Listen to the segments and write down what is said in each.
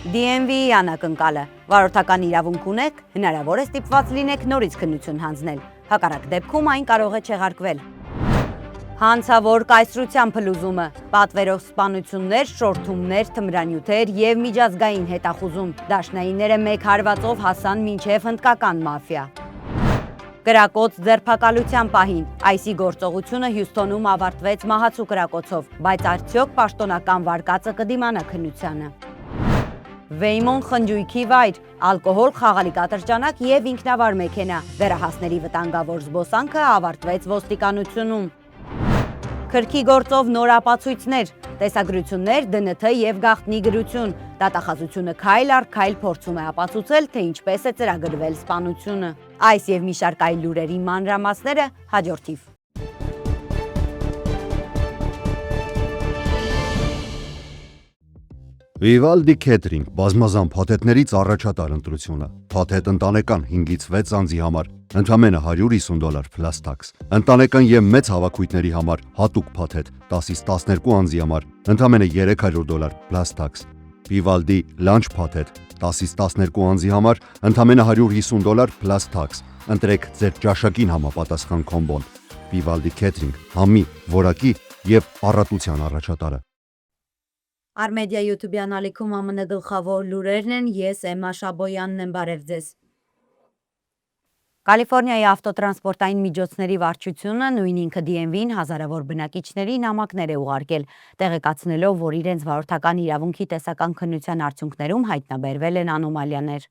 DMV-ի անակնկալը, վարորդական իրավունք ունեք, հնարավոր է ստիպված լինեք նորից քննություն հանձնել, հակառակ դեպքում այն կարող է չեղարկվել։ Հանցավոր կայսրության փլուզումը, պատվերով սպանություններ, շորթումներ, թմրանյութեր և միջազգային հետախուզում, դաշնայինները մեկ հարվածով հասան մինչև հնդկական մաֆիա։ Կրակոց ձերբակալության պահին, այսի գործողությունը Հյուսթոնում ավարտվեց մահացու կրակոցով, բայց արդյոք պաշտոնական վարկածը կդիմանա քննությանը։ Վեյմոն խնջույքի վայր, ալկոհոլ, խաղալիք ատրճանակ և ինքնավար մեքենա, դեռահասների վտանգավոր զբոսանքը ավարտվեց ոստիկանությունում։ Քրքի գործով նոր ապացույցներ, տեսագրություններ, ԴՆԹ և գաղտնի գրություն, դատախազությունը քայլ առ քայլ փորձում է ապացուցել, թե ինչպես է ծրագրվել սպանությունը։ Այս և մի շարք այլ լուրերի մանրամասները հաջորդիվ։ Վիվալդի Քեթերինգ բազմազան փաթեթներից առաջատար ընտրությունը, փաթեթ ընտանեկան 5-ից 6 անձի համար, ընդամենը $150 plus tax, ընտանեկան և մեծ հավաքույթների համար հատուկ փաթեթ 10-ից 12 անձի համար, ընդամենը $300 plus tax, Վիվալդի լանչ փաթեթ 10-ից 12 անձի համար, ընդամենը $150 plus tax, ընտրեք ձեր ճաշակին համապատասխան քոմբոն, Վիվալդի Քեթերինգ, համի, որակի և առատության առաջատարը։ Արմեդիա YouTube-յան ալիքում ԱՄՆ գլխավոր լուրերն են, ես Էմմա Շաբոյանն եմ, բարև ձեզ։ Կալիֆորնիայի ավտոտրանսպորտային միջոցների վարչությունը, նույն ինքը DMV-ին հազարավոր բնակիչների նամակներ է ուղարկել, տեղեկացնելով, որ իրենց վարորդական իրավունքի տեսական քննության արդյունքներում հայտնաբերվել են անոմալիաներ։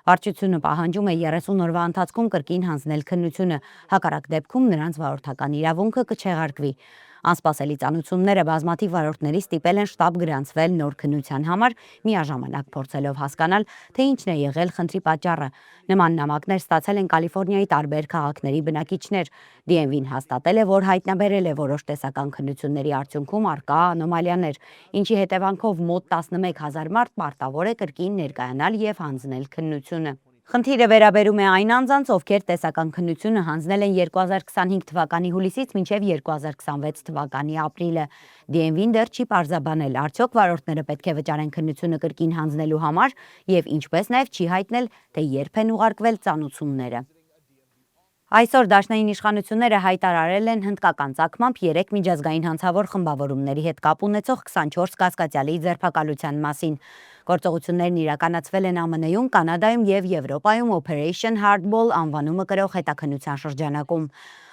Վարչությունը պահանջում է 30 օրվա ընթացքում կրկին հանձնել քննությունը, հակառակ դեպքում նրանց վարորդական իրավունքը կչեղարկվի։ Անսպասելի ծանուցումները բազմաթիվ վարորդների ստիպել են շտապ գրանցվել նոր քննության համար, միաժամանակ փորձելով հասկանալ, թե ինչն է եղել խնդրի պատճառը։ Նման նամակներ ստացել են Կալիֆորնիայի տարբեր քաղաքների բնակիչներ։ DMV-ն հաստատել է, որ հայտնաբերել է որոշ տեսական քննությունների արդյունքում առկա անոմալիաներ, ինչի հետևանքով մոտ 11,000 մարդ պարտավոր է կրկին ներկայանալ և հանձնել քննությունը։ Խնդիրը վերաբերում է այն անձանց, ովքեր տեսական քննությունը հանձնել են 2025 թվականի հուլիսից մինչև 2026 թվականի ապրիլը։ DMV-ն դեռ չի պարզաբանել, արդյոք վարորդները պետք է վճարեն քննությունը կրկին հանձնելու համար և ինչպես նաև չի հայտնել, թե երբ են ուղարկվել ծանուցումները։ Այսօր դաշնային իշխանությունները հայտարարել են հնդկական ծագմամբ 3 միջազգային հանցավոր խմբավորումների հետ կապ ունեցող 24 կասկածյալի ձերբակալության մասին։ Գործողություններն իրականացվել են ԱՄՆ-ում, Կանադայում և Եվրոպայում Operation Hardball անվանումը կրող հետաքննության շրջանակում։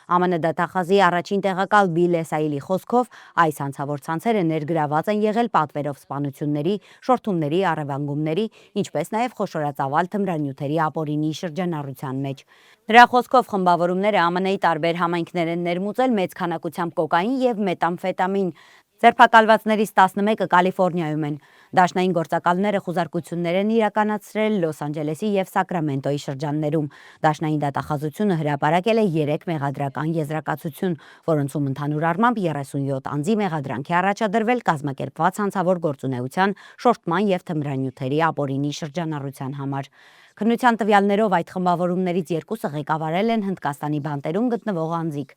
ԱՄՆ դատախազի առաջին տեղակալ Բիլ Էսայիլի խոսքով, այս հանցավոր ցանցերը ներգրաված են եղել պատվերով սպանությունների, շորթումների, առևանգումների, ինչպես նաև խոշորածավալ թմրանյութերի ապօրինի շրջանառության մեջ։ Նրա խոսքով խմբավորումները ԱՄՆ-ի տարբեր համայնքներ են ներմուծել մեծ քանակությամբ կոկային և մեթամֆետամին։ Ձերբակալվածներից 11-ը Կալիֆորնիայում են։ Դաշնային գործակալները խուզարկություններ են իրականացրել Լոս Անջելեսի և Սակրամենտոյի շրջաններում։ Դաշնային դատախազությունը հրապարակել է 3 մեղադրական եզրակացություն, որոնցում ընդհանուր առմամբ 37 անձի մեղադրանք է առաջադրվել կազմակերպված հանցավոր գործունեության, շորթման և թմրանյութերի ապօրինի շրջանառության համար։ Քննության տվյալներով այդ խմբավորումներից 2-ը ղեկավարել են Հնդկաստանի բանտերում գտնվող անձիկ։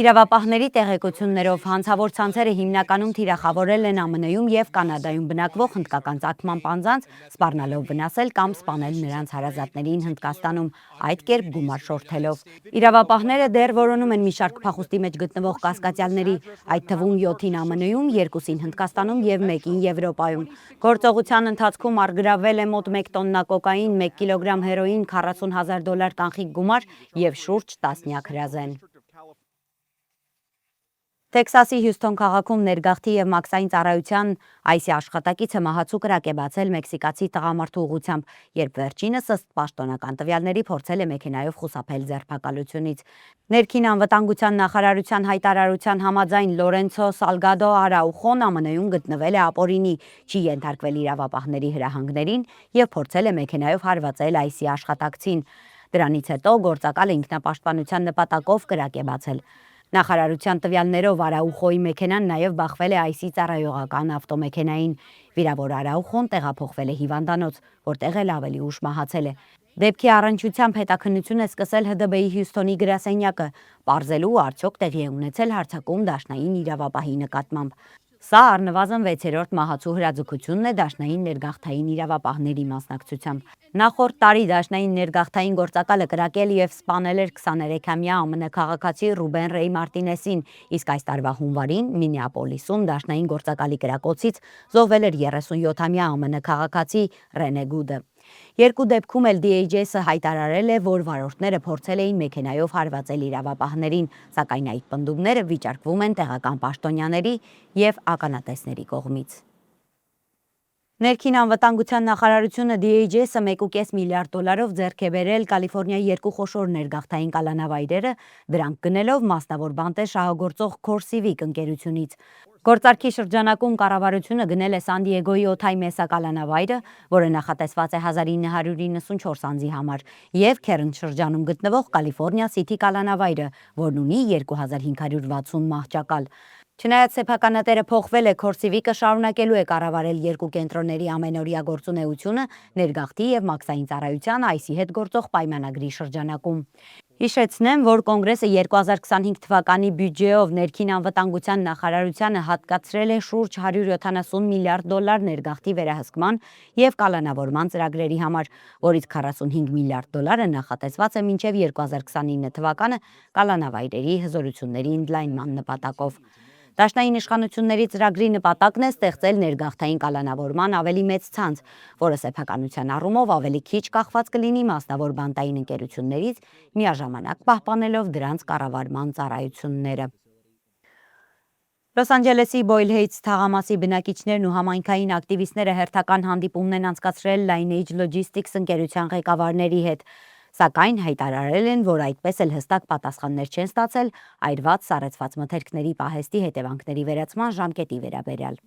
Իրավապահների տեղեկություններով հանցավոր ցանցերը հիմնականում թիրախավորել են ԱՄՆ-ում և Կանադայում բնակվող հնդկական ծագմամբ անձանց, սպառնալով վնասել կամ սպանել նրանց հարազատներին Հնդկաստանում, այդ կերպ գումար շորթելով։ Իրավապահները դեռ որոնում են մի շարք փախուստի մեջ գտնվող կասկածյալների, այդ թվում 7-ին ԱՄՆ-ում, 2-ին Հնդկաստանում և 1-ին Եվրոպայում։ Գործողության ընթացքում առգրավվել է մոտ 1 տոննա կոկային, 1 կիլոգրամ հերոին, $40,000 կանխիկ գումար և շուրջ տասնյակ հրազեն։ Տեքսասի Հյուսթոն քաղաքում ներգաղթի և մաքսային ծառայության ICE աշխատակիցը մահացու կրակ է բացել մեքսիկացի տղամարդու ուղղությամբ, երբ վերջինս ըստ պաշտոնական տվյալների փորձել է մեքենայով խուսափել ձերբակալությունից։ Ներքին անվտանգության նախարարության հայտարարության համաձայն Լորենցո Սալգադո Արաուխոն ԱՄՆ-ում գտնվել է ապօրինի, չի ենթարկվել իրավապահների հրահանգներին և փորձել է մեքենայով հարվածել ICE աշխատակցին։ Դրանից հետո գործակալը ինքնապաշտպանության նպատակով կրակ է բացել։ Նախարարության տվյալներով Արաուխոյի մեքենան նաև բախվել է ICE ծառայողական ավտոմեքենային։ Վիրավոր Արաուխոն տեղափոխվել է հիվանդանոց, որտեղ էլ ավելի ուշ մահացել է։ Դեպքի առնչությամբ հետաքննություն է սկսել ՀԴԲ-ի Հյուսթոնի գրասենյակը, պարզելու արդյոք տեղի է ունեցել հարձակում դաշնային իրավապահի նկատմամբ։ Սա առնվազն 6-րդ մահացու հրաձգությունն է դաշնային ներգաղթային իրավապահների մասնակցությամբ։ Նախորդ տարի դաշնային ներգաղթային գործակալը կրակել եւ սպանել էր 23-ամյա ԱՄՆ քաղաքացի Ռուբեն Ռեյ Մարտինեսին, իսկ այս տարվա հունվարին Մինեապոլիսում դաշնային գործակալի կրակոցից զոհվել էր 37-ամյա ԱՄՆ քաղաքացի Ռենե Գուդը։ Երկու դեպքում էլ DHS-ը հայտարարել է, որ վարորդները փորձել էին մեքենայով հարվածել իրավապահներին, սակայն այդ պնդումները վիճարկվում են տեղական պաշտոնյաների եւ ականատեսների կողմից։ Ներքին անվտանգության նախարարությունը DHS-ը 1.5 միլիարդ դոլարով ձեռք է բերել Կալիֆոռնիայի երկու խոշոր ներգաղթային կալանավայրերը, դրանք գնելով մասնավոր բանտեր շահագործող CoreCivic ընկերությունից։ Գործարքի շրջանակում կառավարությունը գնել է Սան Դիեգոյի օդայի Մեսա կալանավայրը, որը նախատեսված է 1994 անձի համար, եւ Քերն շրջանում գտնվող Կալիֆոռնիա Սիթի կալանավայրը, որն ունի 2560 մահճակալ։ Չնայած սեփականատերը փոխվել է, CoreCivic-ը շարունակելու է կառավարել երկու կենտրոնների ամենօրյա գործունեությունը ներգաղթի եւ մաքսային ծառայության ICE հետ գործող պայմանագրի շրջանակում։ Հիշեցնեմ, որ Կոնգրեսը 2025 թվականի բյուջեով ներքին անվտանգության նախարարությանը հատկացրել է շուրջ 170 միլիարդ դոլար ներգաղթի վերահսկման եւ կալանավորման ծրագրերի համար, որից 45 միլիարդ դոլարը նախատեսված է մինչեւ 2029 թվականը կալանավայրերի հզորությունների ընդլայնման նպատակով։ Դաշնային իշխանությունների ծրագրի նպատակն է ստեղծել ներգաղթային կալանավորման ավելի մեծ ցանց, որը սեփականության առումով ավելի քիչ կախված կլինի մասնավոր բանտային ընկերություններից, միաժամանակ պահպանելով դրանց կառավարման ծառայությունները։ Լոս Անջելեսի Boyle Heights թաղամասի բնակիչներն ու համայնքային ակտիվիստները հերթական հանդիպումներ են անցկացրել Lineage Logistics ընկերության ղեկավարների հետ, սակայն հայտարարել են, որ այդպես էլ հստակ պատասխաններ չեն ստացել այրված սառեցված մթերքների պահեստի հետևանքների վերացման ժամկետի վերաբերյալ։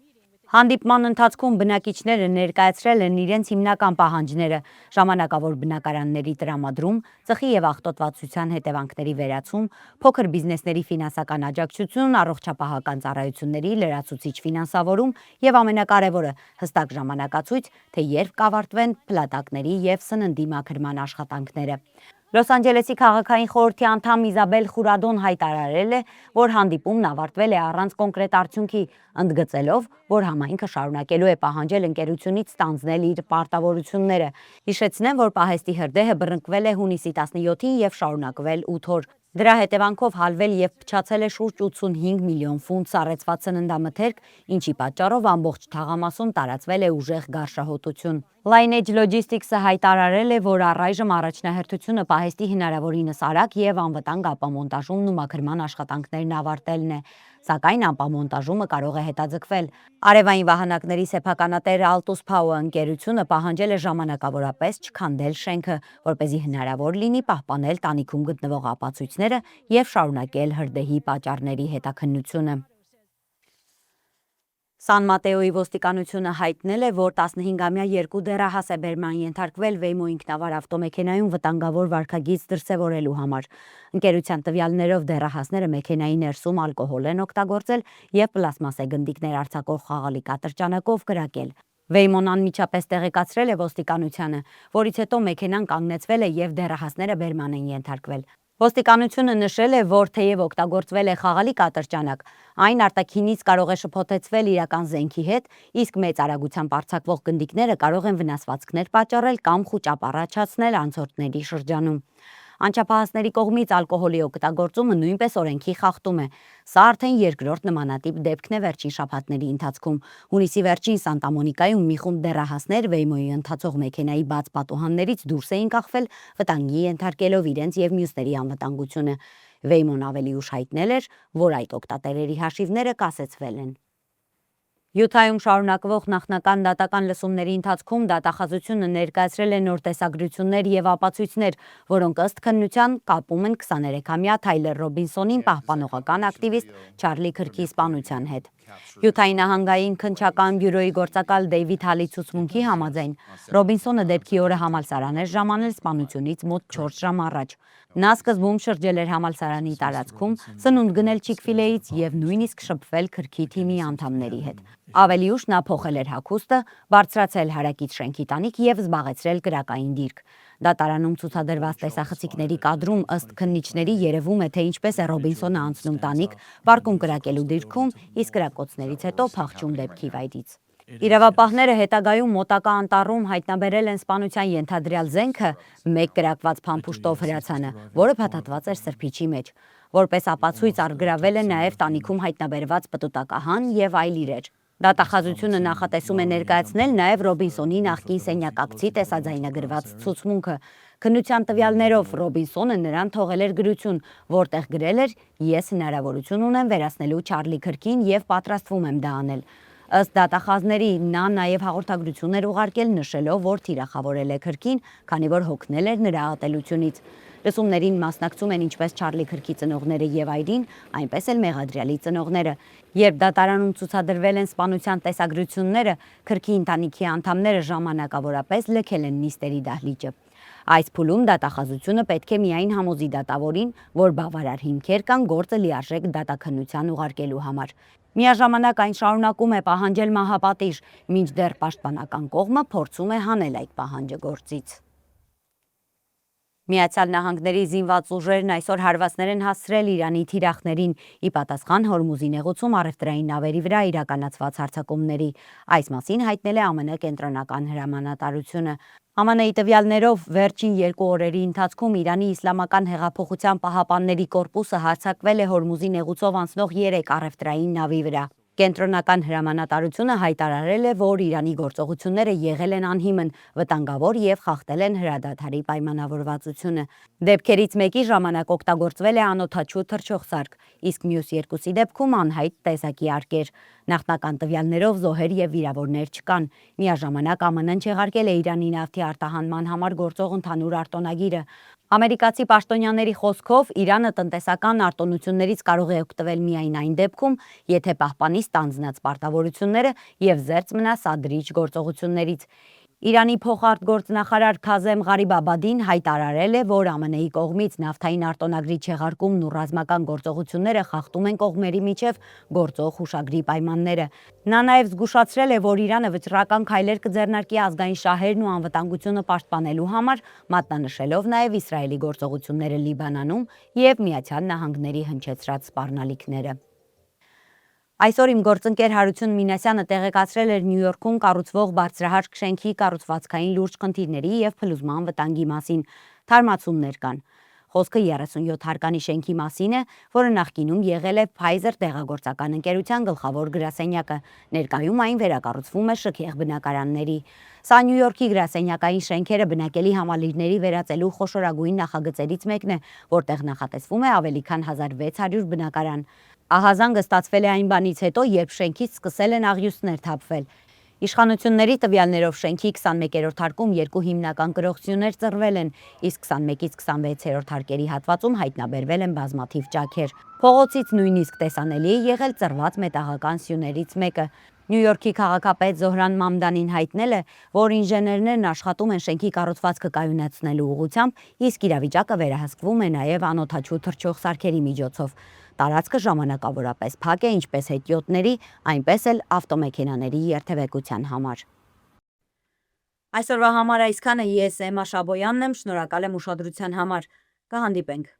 Հանդիպման ընթացքում բնակիչները ներկայացրել են իրենց հիմնական պահանջները՝ ժամանակավոր բնակարանների տրամադրում, ծխի եւ աղտոտվածության հետևանքների վերացում, փոքր բիզնեսների ֆինանսական աջակցություն, առողջապահական ծառայությունների լրացուցիչ ֆինանսավորում եւ ամենակարևորը՝ հստակ ժամանակացույց, թե երբ կավարտվեն փլատակների եւ սննդի մաքրման աշխատանքները։ Լոս Անջելեսի քաղաքային խորհրդի անդամ Իզաբել Խուրադոն հայտարարել է, որ հանդիպումն ավարտվել է առանց կոնկրետ արդյունքի, ընդգծելով, որ համայնքը շարունակելու է պահանջել ընկերությունից ստանձնել իր պարտավորությունները։ Հիշեցնեմ, որ պահեստի հրդեհը բռնկվել է հունիսի 17-ին եւ շարունակվել 8 օր։ Դրա հետևանքով հալվել եւ փչացել է շուրջ 85 միլիոն ֆունտ սառեցված սննդամթերք, ինչի պատճառով ամբողջ թաղամասում տարածվել է ուժեղ գարշահոտություն։ Lineage Logistics-ը հայտարարել է, որ առայժմ առաջնահերթությունը պահեստի հնարավորինս արագ եւ անվտանգ ապամոնտաժումն ու մաքրման աշխատանքներն ավարտելն է, սակայն ապամոնտաժումը կարող է հետաձգվել։ Արևային վահանակների սեփականատեր Altus Power ընկերությունը պահանջել է ժամանակավորապես չքանդել շենքը, որպեսզի հնարավոր լինի պահպանել տանիքում գտնվող ապացույցները եւ շարունակել հրդեհի պատճառների հետաքննությունը։ Սան Մատեոյի ոստիկանությունը հայտնել է, որ 15-ամյա երկու դեռահաս է բերման ենթարկվել Waymo ինքնավար ավտոմեքենայում վտանգավոր վարքագիծ դրսևորելու համար։ Ընկերության տվյալներով դեռահասները մեքենայի ներսում ալկոհոլ են օգտագործել եւ պլաստմասե գնդիկներ արձակող խաղալի կատրճանակով կրակել։ Waymo-ն անմիջապես տեղեկացրել է ոստիկանությանը, որից հետո մեքենան կանգնեցվել է եւ դեռահասները բերման են ենթարկվել։ Ոստիկանությունը նշել է, որ թեև օգտագործվել է խաղալի կատրճանակ, այն արտաքինից կարող է շփոթեցվել իրական զենքի հետ, իսկ մեծ արագությամբ արձակվող գնդիկները կարող են վնասվածքներ պատճառել կամ խուճապ առաջացնել անցորդների շրջանում։ Անչափահասների կողմից ալկոհոլի օգտագործումը նույնպես օրենքի խախտում է։ Սա արդեն երկրորդ նմանատիպ դեպքն է վերջին շաբաթների ընթացքում։ Հունիսի վերջին Սանտա Մոնիկայում մի խումբ դեռահասներ Waymo-ի ընթացող մեքենայի բաց պատուհաններից դուրս էին կախվել, վտանգի ենթարկելով իրենց եւ մյուսների անվտանգությունը։ Waymo-ն ավելի ուշ հայտնել էր, որ այդ օգտատերերի հաշիվները կասեցվել են։ Յութայում շարունակվող նախնական դատական լսումների ընթացքում դատախազությունը ներկայացրել է նոր տեսագրություններ եւ ապացույցներ, որոնք ըստ քննության կապում են 23-ամյա Թայլեր Ռոբինսոնին պահպանողական ակտիվիստ Չարլի Քրքի սպանության հետ։ Յութայի նահանգային քննչական բյուրոյի գործակալ Դեյվիդ Հալի ցուցմունքի համաձայն Ռոբինսոնը դեպքի օրը համալսարան էր ժամանել սպանությունից մոտ 4 ժամ առաջ։ Նա սկզբում շրջել էր համալսարանի տարածքում, սնունդ գնել Չիք-ֆիլեից եւ նույնիսկ շփվել Քրքի թիմի անդամների հետ։ Ավելի ուշ նա փոխել էր հագուստը, բարձրացել հարակից շենքի տանիք եւ զբաղեցրել կրակային դիրք։ Դատարանում ցուցադրված տեսախցիկների կադրում ըստ քննիչների երևում է, թե ինչպես է Ռոբինսոնը անցնում տանիք, բարկում կրակելու դիրքում, իսկ կրակոցներից հետո փախչում դեպքի վայրից։ Իրավապահները հետագայում մոտակա անտառում հայտնաբերել են սպանության ենթադրյալ զենքը, մեկ կրակված փամփուշտով հրացանը, որը փաթաթված էր սրբիչի մեջ։ Որպես ապացույց առգրավել է նաև տանիքում հայտնաբերված պտուտակահան եւ այլ իրեր։ Դատախազությունը նախատեսում է ներկայացնել նաև Ռոբինսոնի նախկին սենյակակցի տեսաձայնագրված ցուցմունքը։ Քննության տվյալներով Ռոբինսոնը նրան թողել էր գրություն, որտեղ գրել էր. «Ես հնարավորություն ունեմ վերացնելու Չարլի քրքին եւ պատրաստվում եմ դա անել»։ Ըստ դատախազների նա նաև հաղորդագրություն էր ուղարկել նշելով, որ թիրախավորել է քրքին, քանի որ հոգնել էր նրա ատելությունից։ Լսումներին մասնակցում են ինչպես Չարլի քրքի ծնողները եւ այրին, այնպես էլ մեղադրյալի ծնողները։ Երբ դատարանում ցուցադրվել են սպանության տեսագրությունները, քրքի ընտանիքի անդամները ժամանակավորապես լքել են նիստերի դահլիճը։ Այս փուլում դատախազությունը պետք է միայն համոզի դատավորին, որ բավարար հիմքեր կան գործը լիարժեք դատաքննության ուղարկելու համար։ Միաժամանակ այն շարունակում է պահանջել մահապատիժ, մինչդեռ պաշտպանական կողմը փորձում է հանել այդ պահանջը գործից։ Միացյալ Նահանգների զինված ուժերն այսօր հարվածներ են հասցրել Իրանի թիրախներին՝ ի պատասխան Հորմուզի նեղուցում առևտրային նավերի վրա իրականացված հարձակումների։ Այս մասին հայտնել է ԱՄՆ կենտրոնական հրամանատարությունը։ ԱՄՆ-ի տվյալներով վերջին 2 օրերի ընթացքում Իրանի Իսլամական հեղափոխության պահապանների կորպուսը հարձակվել է Հորմուզի նեղուցով անցնող 3 առևտրային նավի վրա։ Կենտրոնական հրամանատարությունը հայտարարել է, որ Իրանի գործողությունները եղել են անհիմն, վտանգավոր եւ խախտել են հրադադարի պայմանավորվածությունը։ Դեպքերից մեկի ժամանակ օգտագործվել է անօդաչու թռչող սարք, իսկ մյուս 2-ի դեպքում անհայտ տեսակի արկեր։ Նախնական տվյալներով զոհեր եւ վիրավորներ չկան։ Միաժամանակ ԱՄՆ-ն չեղարկել է Իրանի նավթի արտահանման համար գործող ընդհանուր արտոնագիրը։ Ամերիկացի պաշտոնյաների խոսքով Իրանը տնտեսական արտոնություններից կարող է օգտվել միայն այն դեպքում, եթե պահպանի ստանձնած պարտավորությունները եւ զերծ մնա սադրիչ գործողություններից։ Իրանի փոխարտգործնախարար Քազեմ Ղարիբաբադին հայտարարել է, որ ԱՄՆ-ի կողմից նավթային արտոնագրի չեղարկումն ու ռազմական գործողությունները խախտում են կողմերի միջև գործող հուշագրի պայմանները։ Նա նաև զգուշացրել է, որ Իրանը վճռական քայլեր կձեռնարկի ազգային շահերն ու անվտանգությունը պաշտպանելու համար, մատնանշելով նաև Իսրայելի գործողությունները Լիբանանում եւ Միացյալ Նահանգների հնչեցրած սպառնալիքները։ Այսօր իմ գործընկեր Հարություն Մինասյանը տեղեկացրել էր Նյու Յորքում կառուցվող բարձրահարկ շենքի կառուցվածքային լուրջ խնդիրների եւ փլուզման վտանգի մասին։ Թարմացումներ կան։ Խոսքը 37 հարկանի շենքի մասին է, որը նախկինում եղել է Pfizer դեղագործական ընկերության գլխավոր գրասենյակը։ Ներկայում այն վերակառուցվում է շքեղ բնակարանների։ Սա Նյու Յորքի գրասենյակային շենքերը բնակելի համալիրների վերածելու խոշորագույն նախագծերից մեկն է, որտեղ նախատեսվում է ավելի քան 1600 բնակարան։ Ահազանգը ստացվել է այն բանից հետո, երբ շենքից սկսել են աղյուսներ թափվել։ Իշխանությունների տվյալներով շենքի 21-րդ հարկում 2 հիմնական կրողցություններ ծռվել են, իսկ 21-ից 26-րդ հարկերի հատվածում հայտնաբերվել են բազմաթիվ ճաքեր։ Փողոցից նույնիսկ տեսանելի է եղել ծռված մետաղական սյուներից մեկը։ Նյու Յորքի քաղաքապետ Զոհրան Մամդանին հայտնել է, որ ինժեներներն աշխատում են շենքի կառուցվածքը կայունացնելու ուղղությամբ, իսկ իրավիճակը վերահսկվում է նաև անօդաչու թռչող սարքերի միջոցով։ Տարածքը ժամանակավորապես փակ է ինչպես հետիոտների, այնպես էլ ավտոմեքենաների երթևեկության համար։ Այսօրվա համար այսքանը ես Էմմա Շաբոյանն եմ, շնորհակալ եմ ուշադրության համար։ Կհանդիպենք։